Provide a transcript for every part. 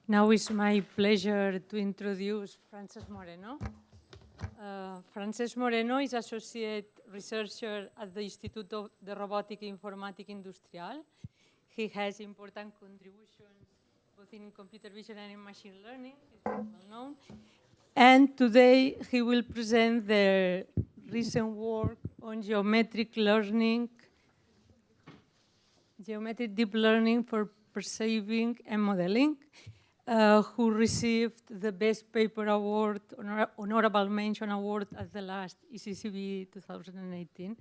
Now it's my pleasure to introduce Francesc Moreno. Francesc Moreno is Associate Researcher at the Institute of the Robotic Informatic Industrial. He has important contributions both in computer vision and in machine learning, he's well known. And today he will present the recent work on geometric deep learning for perceiving and modeling, who received the Best Paper Award, Honorable Mention Award at the last ECCB 2018.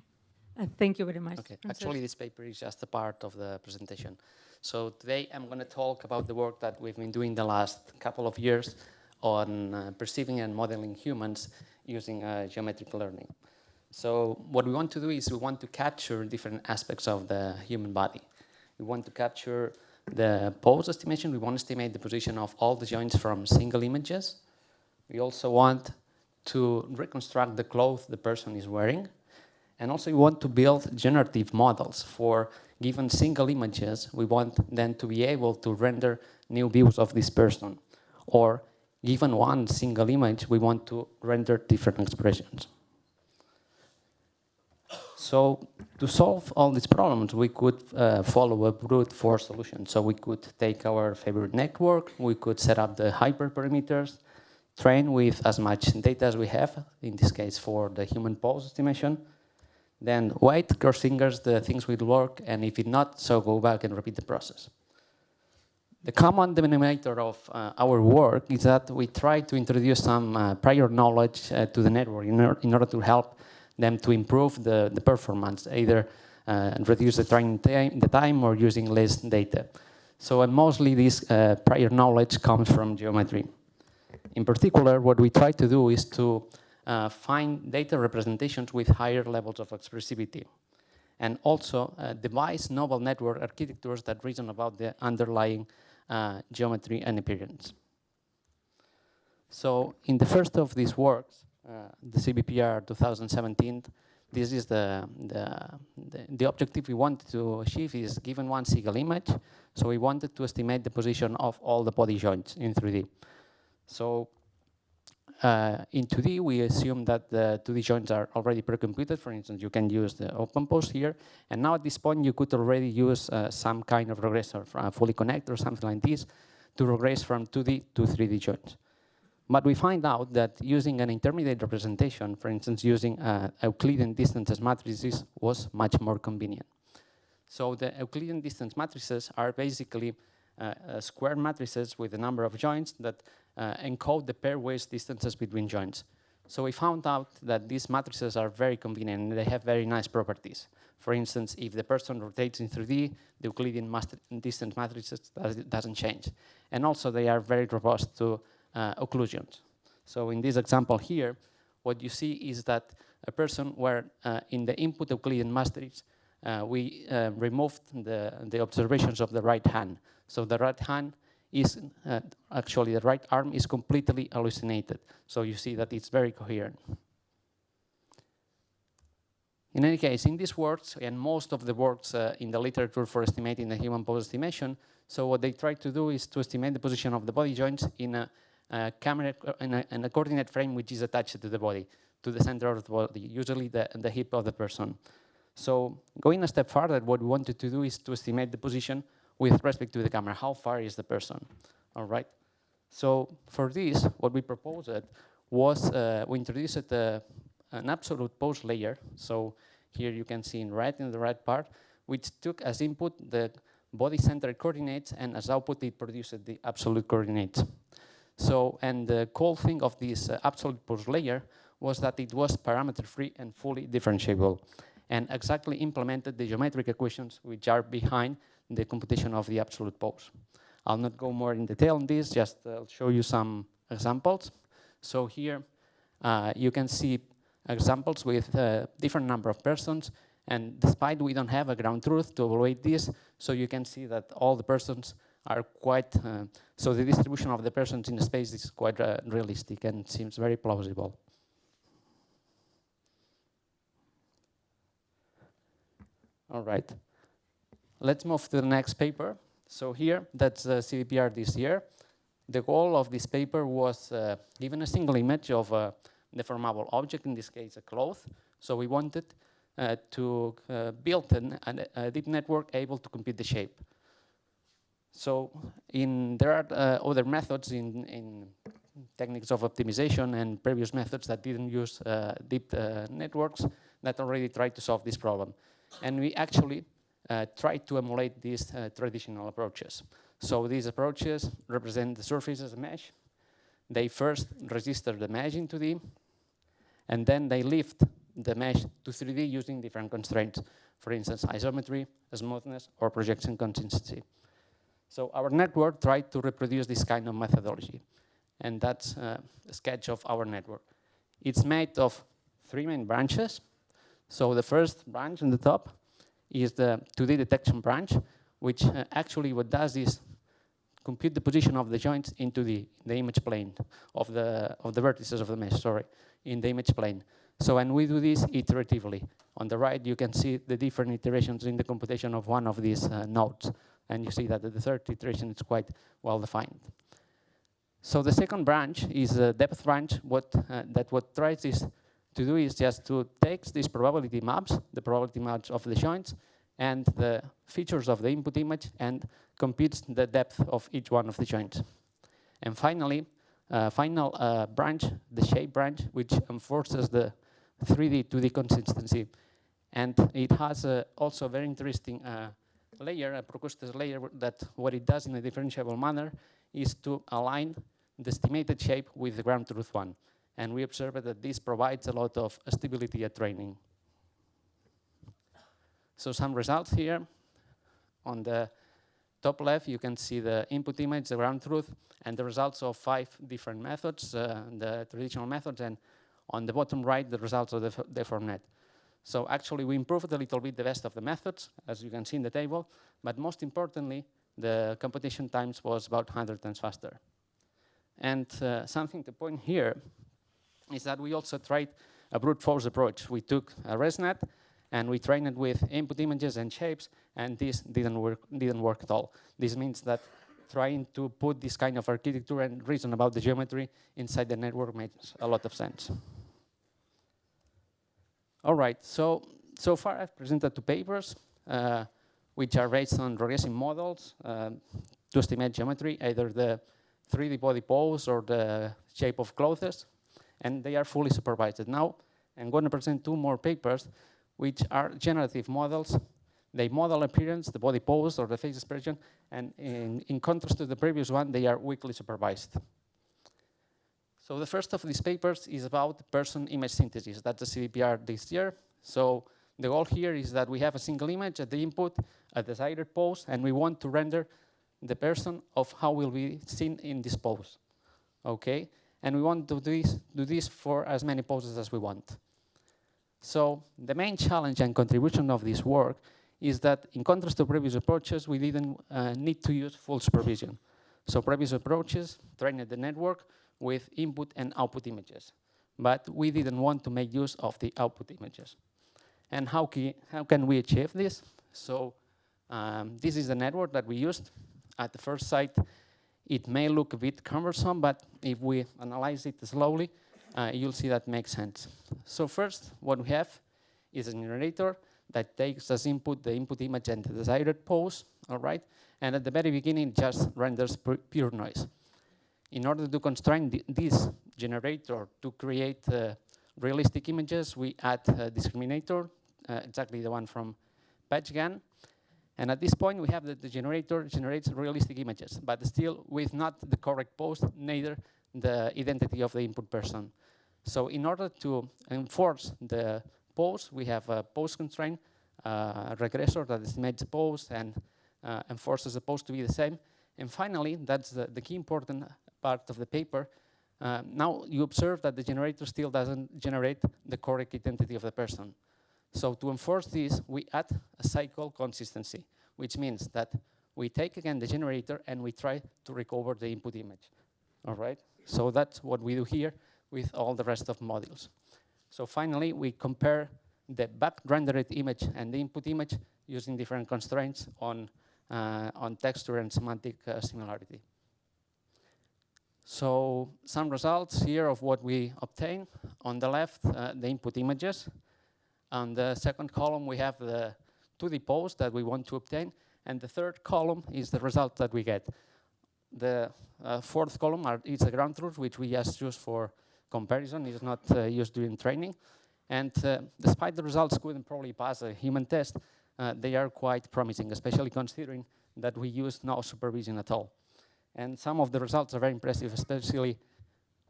Thank you very much. Okay. Actually, this paper is just a part of the presentation. So today I'm going to talk about the work that we've been doing the last couple of years on perceiving and modeling humans using geometric learning. So what we want to do is we want to capture different aspects of the human body. We want to capture the pose estimation. We want to estimate the position of all the joints from single images. We also want to reconstruct the clothes the person is wearing. And also we want to build generative models for given single images. We want them to be able to render new views of this person. Or given one single image, we want to render different expressions. So to solve all these problems, we could follow a brute force solution. So we could take our favorite network, we could set up the hyperparameters, train with as much data as we have, in this case for the human pose estimation, then wait, cross fingers, the things will work, and if it not, so go back and repeat the process. The common denominator of our work is that we try to introduce some prior knowledge to the network in order to help them to improve the performance, either reduce the training time or using less data. So and mostly this prior knowledge comes from geometry. In particular, what we try to do is to find data representations with higher levels of expressivity, and also devise novel network architectures that reason about the underlying geometry and appearance. So in the first of these works, the CBPR 2017, this is the objective we wanted to achieve is given one single image, so we wanted to estimate the position of all the body joints in 3D. So in 2D, we assume that the 2D joints are already pre-computed. For instance, you can use the open pose here. And now at this point, you could already use some kind of regressor, fully connect or something like this, to regress from 2D to 3D joints. But we find out that using an intermediate representation, for instance, using Euclidean distances matrices, was much more convenient. So the Euclidean distance matrices are basically square matrices with a number of joints that encode the pairwise distances between joints. So we found out that these matrices are very convenient and they have very nice properties. For instance, if the person rotates in 3D, the Euclidean distance matrices doesn't change. And also they are very robust to occlusions. So in this example here, what you see is that a person where in the input Euclidean matrix, we removed the observations of the right hand. So the right hand is, actually the right arm is completely hallucinated. So you see that it's very coherent. In any case, in these works, and most of the works in the literature for estimating the human pose estimation, so what they try to do is to estimate the position of the body joints in a camera, in a coordinate frame which is attached to the body, to the center of the body, usually the hip of the person. So going a step further, what we wanted to do is to estimate the position with respect to the camera. How far is the person? All right. So for this, what we proposed was we introduced an absolute pose layer. So here you can see in red, in the red part, which took as input the body-centered coordinates, and as output it produced the absolute coordinates. So, and the cool thing of this absolute pose layer was that it was parameter-free and fully differentiable, and exactly implemented the geometric equations which are behind the computation of the absolute pose. I'll not go more in detail on this, just I'll show you some examples. So here you can see examples with different number of persons, and despite we don't have a ground truth to evaluate this, so you can see that all the persons are quite, so the distribution of the persons in the space is quite realistic and seems very plausible. All right, let's move to the next paper. So here, that's CVPR this year. The goal of this paper was given a single image of a deformable object, in this case a cloth. So we wanted to build a deep network able to compute the shape. So there are other methods in techniques of optimization and previous methods that didn't use deep networks that already tried to solve this problem. And we actually tried to emulate these traditional approaches. So these approaches represent the surface as a mesh. They first register the mesh in 2D, and then they lift the mesh to 3D using different constraints. For instance, isometry, smoothness, or projection consistency. So our network tried to reproduce this kind of methodology. And that's a sketch of our network. It's made of 3 main branches. So the first branch on the top is the 2D detection branch, which actually what does is compute the position of the joints into the image plane of the vertices of the mesh, sorry, in the image plane. So when we do this iteratively, on the right you can see the different iterations in the computation of one of these nodes. And you see that the third iteration is quite well defined. So the second branch is a depth branch. What tries is to do is just to take these probability maps, the probability maps of the joints, and the features of the input image, and computes the depth of each one of the joints. And finally, final branch, the shape branch, which enforces the 3D to D consistency. And it has also a very interesting layer, a Procustes layer, that what it does in a differentiable manner is to align the estimated shape with the ground truth one. And we observed that this provides a lot of stability at training. So some results here. On the top left, you can see the input image, the ground truth, and the results of 5 different methods, the traditional methods, and on the bottom right, the results of the deform-net. So actually, we improved a little bit the best of the methods, as you can see in the table, but most importantly, the computation times was about 100 times faster. And something to point here is that we also tried a brute force approach. We took a ResNet, and we trained it with input images and shapes, and this didn't work at all. This means that trying to put this kind of architecture and reason about the geometry inside the network makes a lot of sense. All right, so far I've presented 2 papers, which are based on regressive models to estimate geometry, either the 3D body pose or the shape of clothes, and they are fully supervised. Now, I'm going to present 2 more papers, which are generative models. They model appearance, the body pose, or the face expression, and in contrast to the previous one, they are weakly supervised. So the first of these papers is about person image synthesis. That's the CVPR this year. So the goal here is that we have a single image at the input, a desired pose, and we want to render the person of how will be seen in this pose. Okay? And we want to do this for as many poses as we want. So the main challenge and contribution of this work is that, in contrast to previous approaches, we didn't need to use full supervision. So previous approaches trained the network with input and output images, but we didn't want to make use of the output images. And how can we achieve this? So this is the network that we used. At the first sight, it may look a bit cumbersome, but if we analyze it slowly, you'll see that makes sense. So first, what we have is a generator that takes as input the input image and the desired pose, all right? And at the very beginning, it just renders pure noise. In order to constrain this generator to create realistic images, we add a discriminator, exactly the one from GAN. And at this point, we have that the generator generates realistic images, but still with not the correct pose, neither the identity of the input person. So in order to enforce the pose, we have a pose constraint, a regressor that estimates the pose and enforces the pose to be the same. And finally, that's the key important part of the paper. Now you observe that the generator still doesn't generate the correct identity of the person. So to enforce this, we add a cycle consistency, which means that we take again the generator and we try to recover the input image. All right? So that's what we do here with all the rest of modules. So finally, we compare the back-rendered image and the input image using different constraints on texture and semantic similarity. So some results here of what we obtain. On the left, the input images. On the second column, we have the 2D pose that we want to obtain. And the third column is the result that we get. The fourth column is the ground truth, which we just use for comparison. It's not used during training. And despite the results couldn't probably pass a human test, they are quite promising, especially considering that we use no supervision at all. And some of the results are very impressive, especially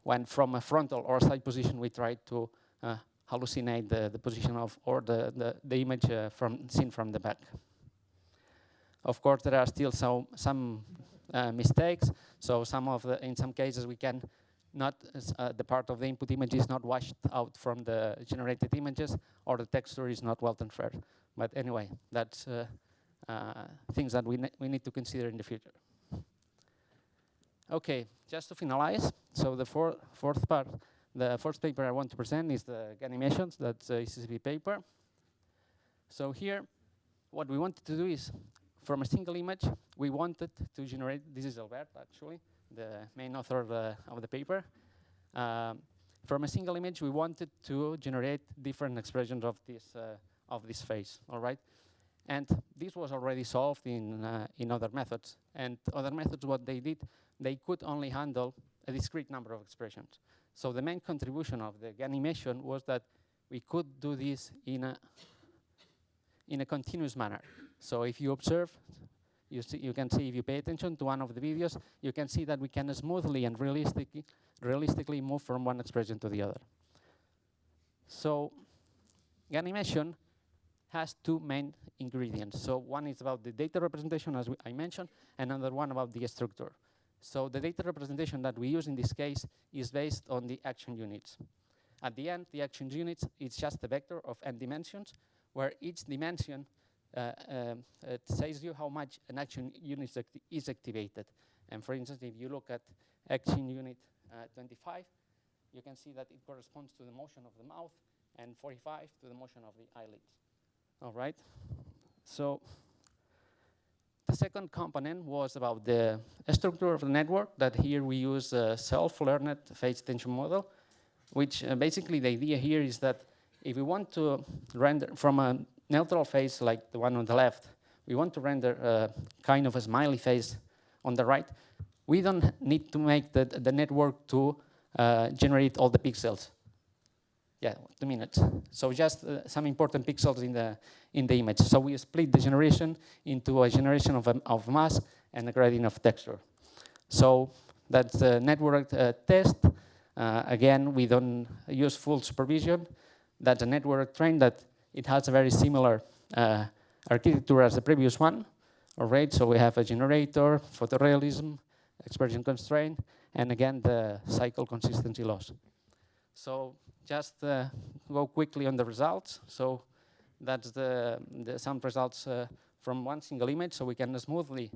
when from a frontal or side position we try to hallucinate the position of, or the image seen from the back. Of course, there are still some mistakes. So in some cases we can not, the part of the input image is not washed out from the generated images, or the texture is not well transferred. But anyway, that's things that we need to consider in the future. Okay, just to finalize, so the fourth part, the first paper I want to present is the animations. That's a CCP paper. So here, what we wanted to do is, from a single image, we wanted to generate, this is Albert actually, the main author of the paper. From a single image, we wanted to generate different expressions of this face, all right? And this was already solved in other methods. And other methods, what they did, they could only handle a discrete number of expressions. So the main contribution of the animation was that we could do this in a continuous manner. So if you observe, you can see, if you pay attention to one of the videos, you can see that we can smoothly and realistically move from one expression to the other. So animation has two main ingredients. So one is about the data representation, as I mentioned, and another one about the structure. So the data representation that we use in this case is based on the action units. At the end, the action units is just a vector of n dimensions, where each dimension it says you how much an action unit is activated. And for instance, if you look at action unit 25, you can see that it corresponds to the motion of the mouth, and 45 to the motion of the eyelids. All right? So the second component was about the structure of the network, that here we use a self-learned phase attention model, which basically the idea here is that if we want to render from a neutral face like the one on the left, we want to render kind of a smiley face on the right, we don't need to make the network to generate all the pixels. Yeah, 2 minutes. So just some important pixels in the image. So we split the generation into a generation of mask and a gradient of texture. So that's the network test. Again, we don't use full supervision. That's a network train that it has a very similar architecture as the previous one. All right, so we have a generator, photorealism, expression constraint, and again, the cycle consistency loss. So just go quickly on the results. So that's some results from one single image, so we can smoothly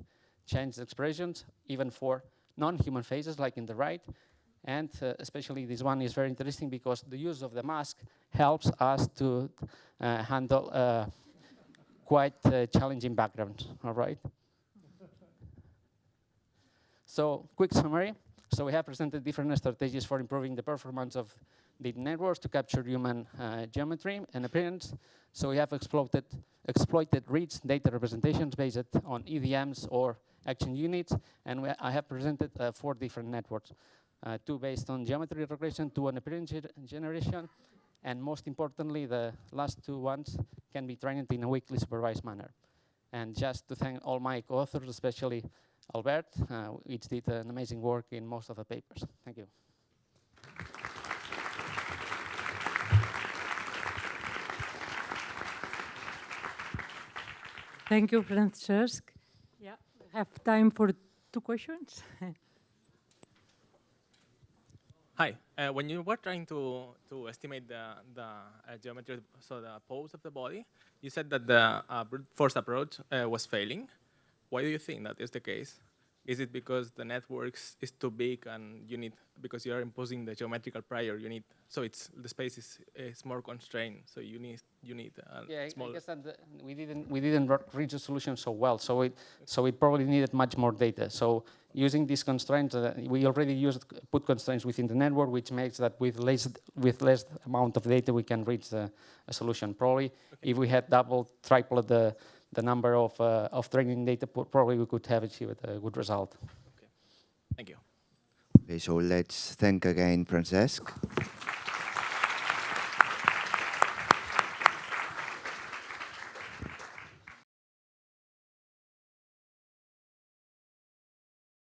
change the expressions, even for non-human faces, like in the right. And especially this one is very interesting because the use of the mask helps us to handle quite challenging backgrounds, all right? So quick summary. So we have presented different strategies for improving the performance of the networks to capture human geometry and appearance. So we have exploited rich data representations based on EDMs or action units, and I have presented 4 different networks. 2 based on geometry regression, 2 on appearance generation, and most importantly, the last 2 ones can be trained in a weakly supervised manner. And just to thank all my co-authors, especially Albert, which did an amazing work in most of the papers. Thank you. Thank you, Francesc. Yeah, we have time for 2 questions. Hi. When you were trying to estimate the geometry, so the pose of the body, you said that the brute force approach was failing. Why do you think that is the case? Is it because the networks is too big and you need, because you are imposing the geometrical prior, you need, so it's the space is more constrained, so you need yeah, small. I guess that we didn't reach a solution so well, so it probably needed much more data. So using these constraints, we already put constraints within the network, which makes that with less amount of data, we can reach a solution. Probably, if we had double, tripled the number of training data, probably we could have achieved a good result. Okay. Thank you. Okay, so let's thank again Francesc.